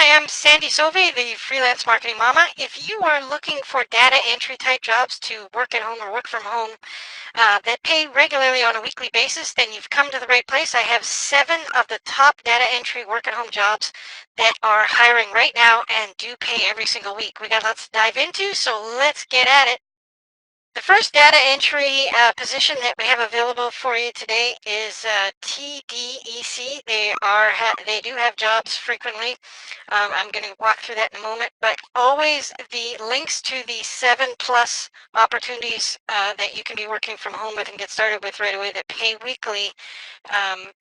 Hi, I'm Sandy Sove, the freelance marketing mama. If you are looking for data entry type jobs to work at home or work from home that pay regularly on a weekly basis, then you've come to the right place. I have 7 of the top data entry work at home jobs that are hiring right now and do pay every single week. We got lots to dive into, so let's get at it. The first data entry position that we have available for you today is TDEC. They do have jobs frequently. I'm going to walk through that in a moment, but always the links to the 7+ opportunities that you can be working from home with and get started with right away that pay weekly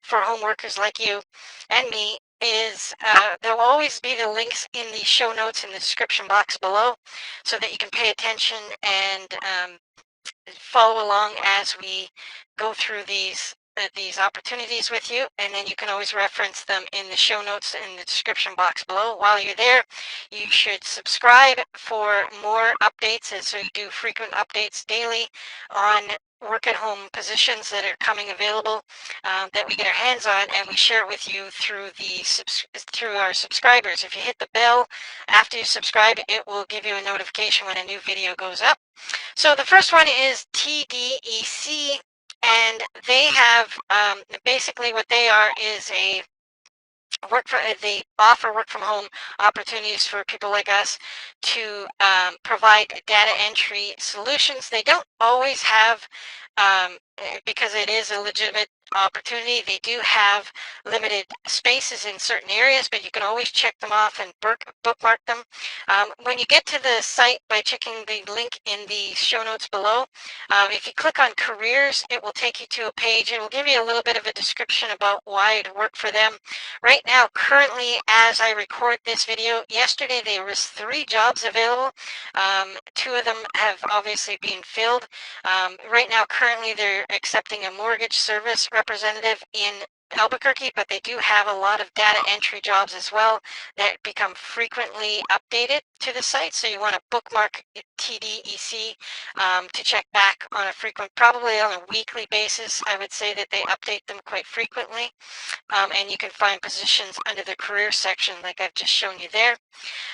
for home workers like you and me is there'll always be the links in the show notes in the description box below so that you can pay attention and follow along as we go through these opportunities with you, and then you can always reference them in the show notes in the description box below. While you're there, you should subscribe for more updates, as we do frequent updates daily on work at home positions that are coming available that we get our hands on, and we share it with you through our subscribers. If you hit the bell after you subscribe, it will give you a notification when a new video goes up. So the first one is TDEC, and they have basically what they are is they offer work from home opportunities for people like us to provide data entry solutions. They don't always have, because it is a legitimate opportunity, they do have limited spaces in certain areas, but you can always check them off and bookmark them. When you get to the site by checking the link in the show notes below, if you click on careers, it will take you to a page. It will give you a little bit of a description about why to work for them. Right now, currently, as I record this video, yesterday there was 3 jobs available. 2 of them have obviously been filled. Right now, currently, they're accepting a mortgage service representative in Albuquerque, but they do have a lot of data entry jobs as well that become frequently updated to the site. So you want to bookmark TDEC to check back on a probably on a weekly basis. I would say that they update them quite frequently. And you can find positions under the career section like I've just shown you there.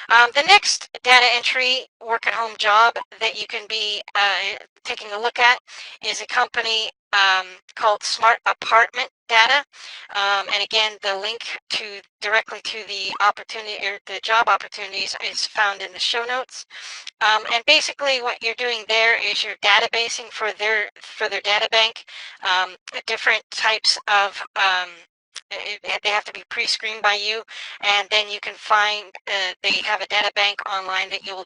The next data entry work at home job that you can be taking a look at is a company called Smart Apartment Data. And again, the link directly to the opportunity or the job opportunities is found in the show notes. And basically what you're doing there is you're databasing for their data bank different types of they have to be pre-screened by you, and then you can find they have a data bank online that you will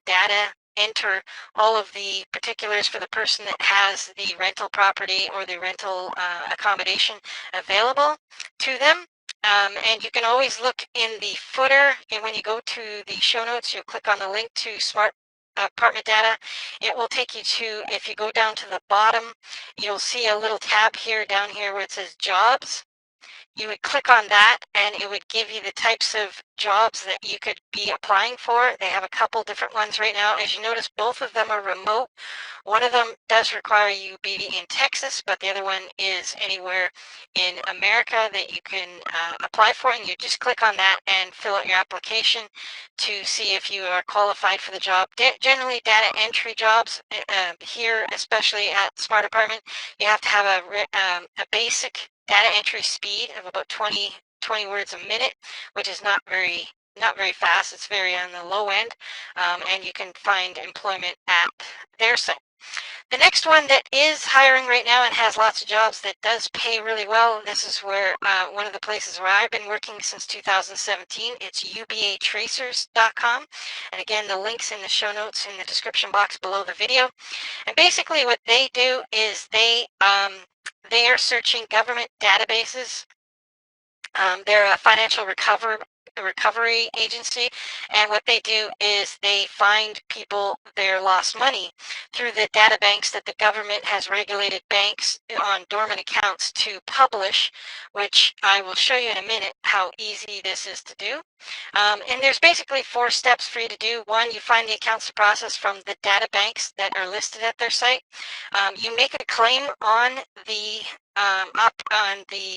enter all of the particulars for the person that has the rental property or the rental accommodation available to them. And you can always look in the footer, and when you go to the show notes, you'll click on the link to Smart Apartment Data. It will take you to, if you go down to the bottom, you'll see a little tab here down here where it says Jobs. You would click on that and it would give you the types of jobs that you could be applying for. They have a couple different ones right now. As you notice, both of them are remote. One of them does require you be in Texas, but the other one is anywhere in America that you can apply for. And you just click on that and fill out your application to see if you are qualified for the job. Generally, data entry jobs here, especially at Smart Apartment, you have to have a basic data entry speed of about 20 words a minute, which is not very fast. It's very on the low end, and you can find employment at their site. The next one that is hiring right now and has lots of jobs that does pay really well, this is where one of the places where I've been working since 2017. It's ubatracers.com, and again, the link's in the show notes in the description box below the video. And basically what they do is they are searching government databases. They're a financial recovery agency, and what they do is they find people their lost money through the data banks that the government has regulated banks on dormant accounts to publish, which I will show you in a minute how easy this is to do. And there's basically 4 steps for you to do. 1, you find the accounts to process from the data banks that are listed at their site. You make a claim on the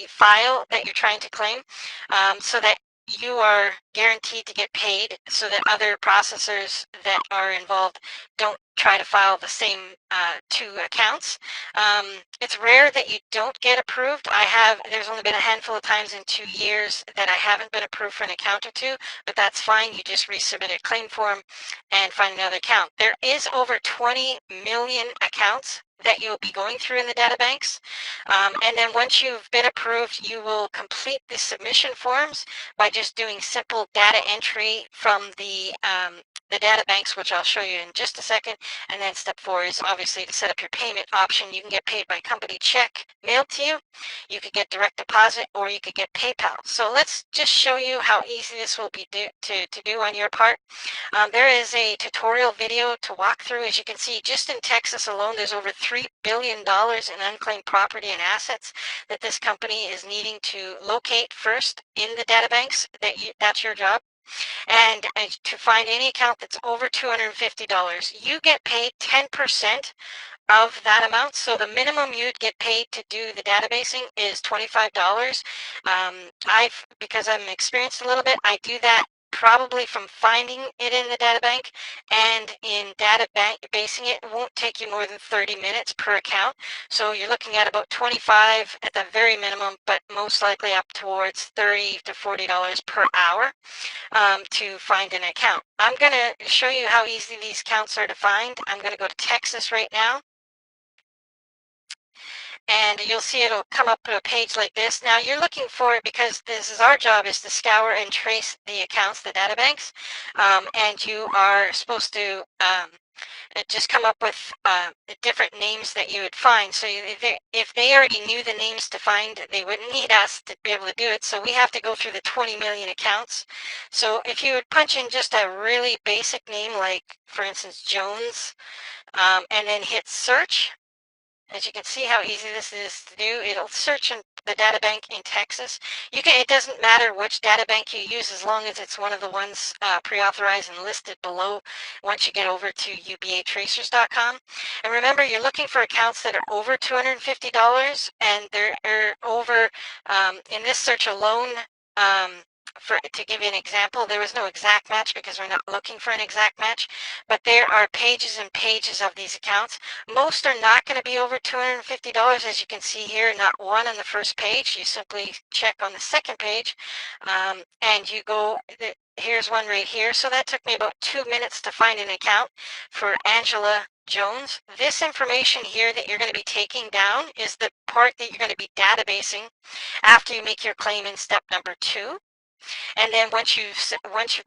file that you're trying to claim, so that you are guaranteed to get paid so that other processors that are involved don't try to file the same two accounts. It's rare that you don't get approved. There's only been a handful of times in 2 years that I haven't been approved for an account or two, but that's fine. You just resubmit a claim form and find another account. There is over 20 million accounts that you'll be going through in the data banks. And then once you've been approved, you will complete the submission forms by just doing simple data entry from the data banks, which I'll show you in just a second. And then step 4 is obviously to set up your payment option. You can get paid by company check mailed to you. You could get direct deposit, or you could get PayPal. So let's just show you how easy this will be to do on your part. There is a tutorial video to walk through. As you can see, just in Texas alone, there's over $3 billion in unclaimed property and assets that this company is needing to locate first in the data banks. That's your job. And to find any account that's over $250, you get paid 10% of that amount. So the minimum you'd get paid to do the databasing is $25. Because I'm experienced a little bit, I do that probably from finding it in the data bank, and in basing it won't take you more than 30 minutes per account. So you're looking at about 25 at the very minimum, but most likely up towards $30 to $40 per hour to find an account. I'm going to show you how easy these accounts are to find. I'm going to go to Texas right now. And you'll see it'll come up to a page like this. Now you're looking for it because this is our job, is to scour and trace the accounts, the data banks. And you are supposed to just come up with different names that you would find. So if they already knew the names to find, they wouldn't need us to be able to do it. So we have to go through the 20 million accounts. So if you would punch in just a really basic name, like for instance, Jones, and then hit search, as you can see how easy this is to do, it'll search in the data bank in Texas. It doesn't matter which data bank you use as long as it's one of the ones pre-authorized and listed below once you get over to ubatracers.com. And remember, you're looking for accounts that are over $250, and they're over, in this search alone, to give you an example, there was no exact match because we're not looking for an exact match, but there are pages and pages of these accounts. Most are not going to be over $250, as you can see here, not one on the first page. You simply check on the second page, and you go, here's one right here. So that took me about 2 minutes to find an account for Angela Jones. This information here that you're going to be taking down is the part that you're going to be databasing after you make your claim in step number 2. And then once you've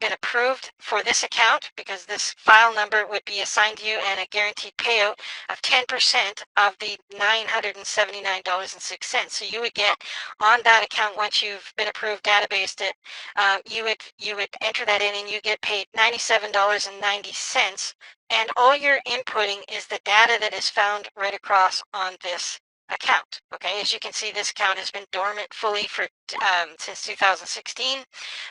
been approved for this account, because this file number would be assigned to you and a guaranteed payout of 10% of the $979.06. So you would get on that account, once you've been approved, databased it, you would enter that in, and you get paid $97.90. And all you're inputting is the data that is found right across on this account. Okay, as you can see, this account has been dormant fully for since 2016.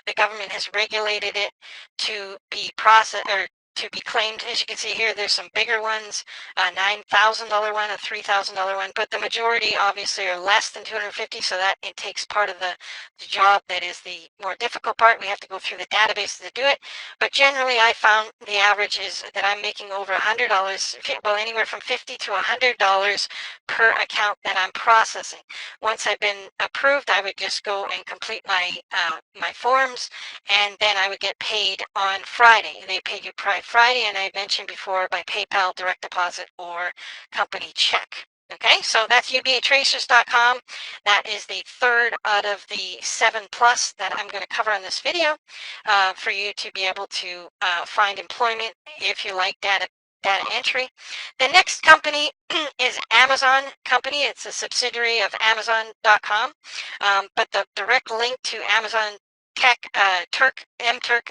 The government has regulated it to be processed, or to be claimed. As you can see here, there's some bigger ones, a $9,000 one, a $3,000 one, but the majority obviously are less than 250, so that it takes part of the job that is the more difficult part. We have to go through the database to do it, but generally I found the average is that I'm making over $100, well, anywhere from $50 to $100 per account that I'm processing. Once I've been approved, I would just go and complete my my forms, and then I would get paid on Friday. They paid you Friday, and I mentioned before, by PayPal, direct deposit, or company check. Okay, so that's ubatracers.com. That is the third out of the 7 plus that I'm going to cover on this video for you to be able to find employment if you like data entry. The next company is Amazon company. It's a subsidiary of Amazon.com, but the direct link to Amazon Turk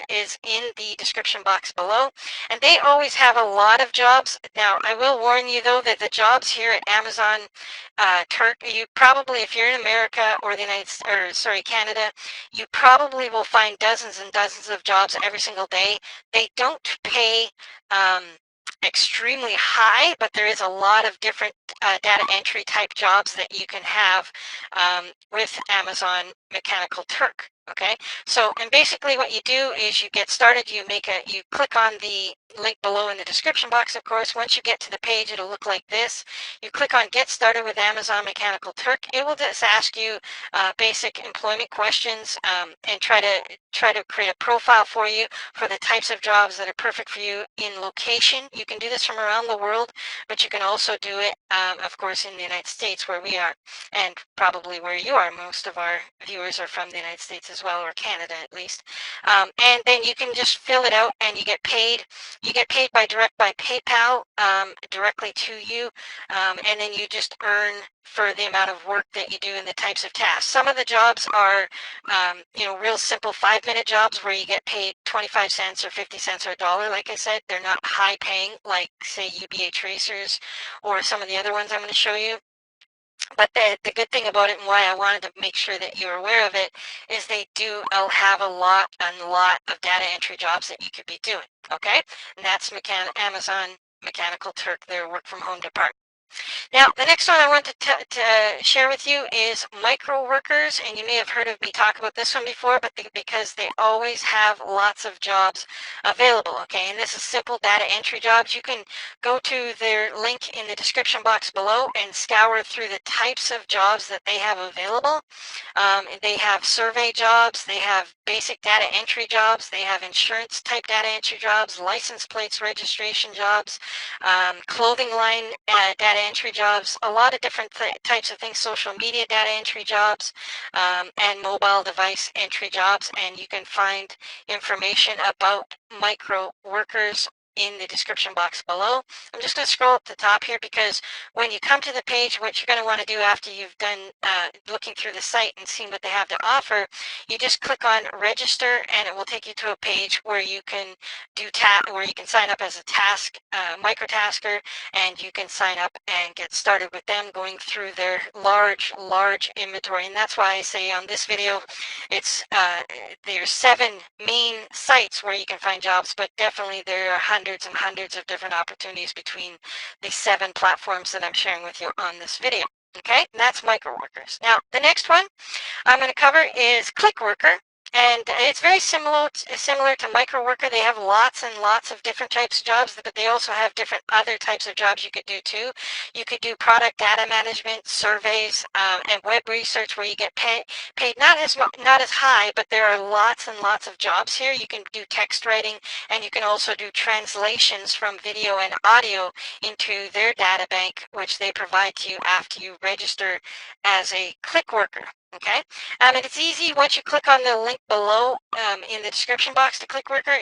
is in the description box below, and they always have a lot of jobs. Now, I will warn you though that the jobs here at Amazon Turk, you probably, if you're in America or Canada, you probably will find dozens and dozens of jobs every single day. They don't pay extremely high, but there is a lot of different data entry type jobs that you can have with Amazon Mechanical Turk. Okay, so and basically what you do is you get started, you click on the link below in the description box, of course. Once you get to the page, it'll look like this. You click on Get Started with Amazon Mechanical Turk. It will just ask you basic employment questions and try to create a profile for you for the types of jobs that are perfect for you in location. You can do this from around the world, but you can also do it, of course, in the United States where we are, and probably where you are. Most of our viewers are from the United States as well, or Canada at least. And then you can just fill it out and you get paid. You get paid by PayPal directly to you, and then you just earn for the amount of work that you do and the types of tasks. Some of the jobs are, real simple 5-minute jobs where you get paid 25 cents or 50 cents or $1. Like I said, they're not high paying like, say, UBA Tracers or some of the other ones I'm going to show you. But the good thing about it and why I wanted to make sure that you're aware of it is they do have a lot of data entry jobs that you could be doing, okay? And that's Amazon Mechanical Turk, their work from home department. Now, the next one I want to share with you is Microworkers, and you may have heard of me talk about this one before, but because they always have lots of jobs available, okay? And this is simple data entry jobs. You can go to their link in the description box below and scour through the types of jobs that they have available. They have survey jobs, they have basic data entry jobs, they have insurance type data entry jobs, license plates registration jobs, clothing line data entry jobs, a lot of different types of things, social media data entry jobs, and mobile device entry jobs. And you can find information about Microworkers in the description box below. I'm just going to scroll up the top here because when you come to the page, what you're going to want to do after you've done looking through the site and seeing what they have to offer, you just click on register and it will take you to a page where you can where you can sign up as a microtasker, and you can sign up and get started with them going through their large inventory. And that's why I say on this video, it's there's 7 main sites where you can find jobs, but definitely there are hundreds and hundreds of different opportunities between the 7 platforms that I'm sharing with you on this video. Okay, and that's Microworkers. Now, the next one I'm going to cover is ClickWorker. And it's very similar to Microworker. They have lots and lots of different types of jobs, but they also have different other types of jobs you could do too. You could do product data management, surveys, and web research where you get paid not as high, but there are lots and lots of jobs here. You can do text writing, and you can also do translations from video and audio into their data bank, which they provide to you after you register as a ClickWorker. Okay, and it's easy. Once you click on the link below in the description box to ClickWorker,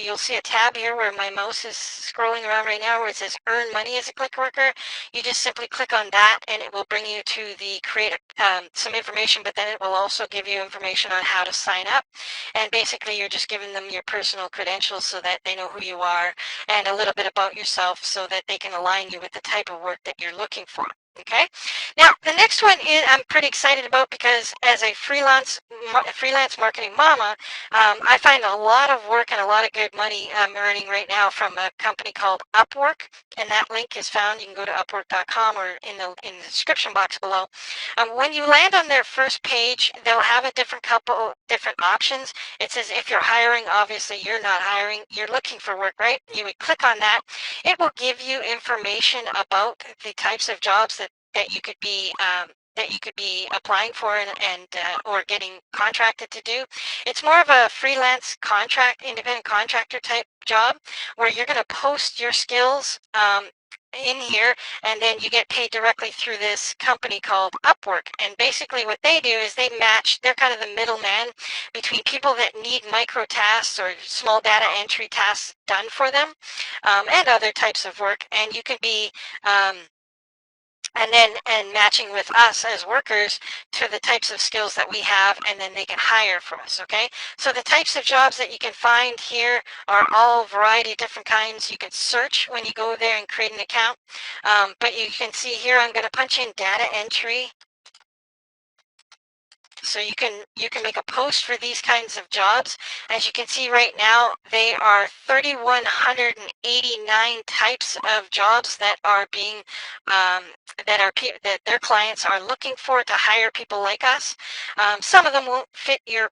you'll see a tab here where my mouse is scrolling around right now where it says Earn Money as a ClickWorker. You just simply click on that, and it will bring you to the some information, but then it will also give you information on how to sign up. And basically, you're just giving them your personal credentials so that they know who you are and a little bit about yourself so that they can align you with the type of work that you're looking for. Okay, now the next one I'm pretty excited about because as a freelance marketing mama, I find a lot of work and a lot of good money I'm earning right now from a company called Upwork, and that link is found. You can go to upwork.com or in the description box below. When you land on their first page, they'll have a couple different options. It says if you're hiring, obviously you're not hiring, you're looking for work, right? You would click on that. It will give you information about the types of jobs that you could be applying for and or getting contracted to do. It's more of a freelance independent contractor type job where you're going to post your skills in here, and then you get paid directly through this company called Upwork. And basically what they do is they're kind of the middleman between people that need micro tasks or small data entry tasks done for them, and other types of work. And you can be and matching with us as workers to the types of skills that we have, and then they can hire for us. Okay, so the types of jobs that you can find here are all variety of different kinds. You can search when you go there and create an account, but you can see here I'm going to punch in data entry So you can make a post for these kinds of jobs. As you can see right now, they are 3,189 types of jobs that are being that their clients are looking for to hire people like us. Some of them won't fit your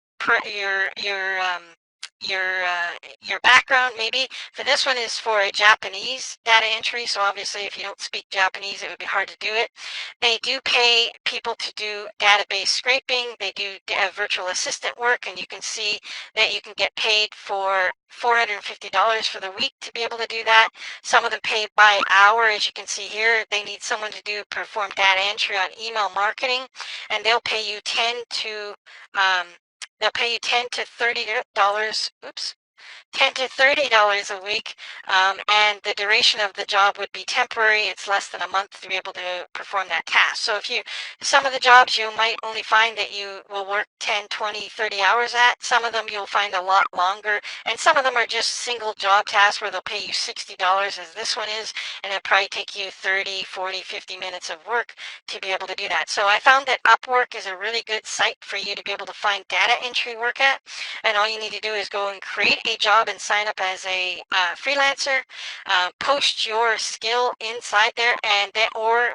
background maybe. For this one is for a Japanese data entry, so obviously if you don't speak Japanese, it would be hard to do it. They do pay people to do database scraping. They do virtual assistant work, and you can see that you can get paid for $450 for the week to be able to do that. Some of them pay by hour, as you can see here. They need someone to perform data entry on email marketing, and they'll pay you 10 to $30. Oops. $10 to $30 a week, and the duration of the job would be temporary. It's less than a month to be able to perform that task. So some of the jobs you might only find that you will work 10, 20, 30 hours at. Some of them you'll find a lot longer, and some of them are just single job tasks where they'll pay you $60 as this one is, and it'll probably take you 30, 40, 50 minutes of work to be able to do that. So I found that Upwork is a really good site for you to be able to find data entry work at, and all you need to do is go and create a job and sign up as a freelancer, post your skill inside there, and then, or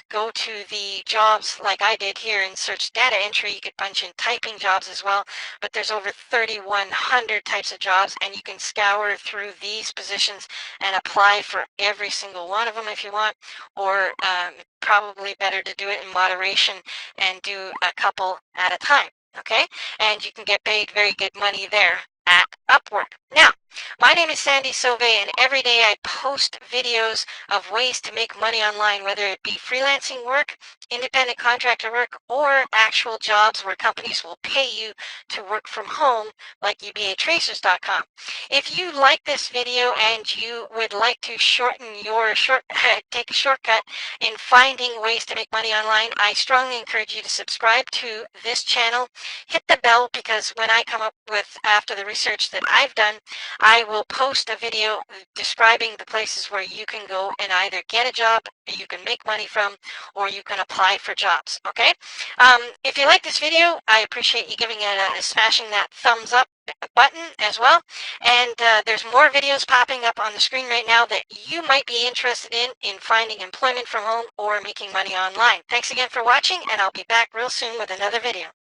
go to the jobs like I did here and search data entry. You could punch in typing jobs as well, but there's over 3,100 types of jobs, and you can scour through these positions and apply for every single one of them if you want, or probably better to do it in moderation and do a couple at a time. Okay, and you can get paid very good money there at Upwork. Now, my name is Sandy Sauve, and every day I post videos of ways to make money online, whether it be freelancing work, independent contractor work, or actual jobs where companies will pay you to work from home, like UBAtracers.com. If you like this video and you would like to take a shortcut in finding ways to make money online, I strongly encourage you to subscribe to this channel. Hit the bell, because when I come up with, after the research that I've done, I will post a video describing the places where you can go and either get a job that you can make money from, or you can apply for jobs. Okay. If you like this video, I appreciate you giving it smashing that thumbs up button as well. And there's more videos popping up on the screen right now that you might be interested in finding employment from home or making money online. Thanks again for watching, and I'll be back real soon with another video.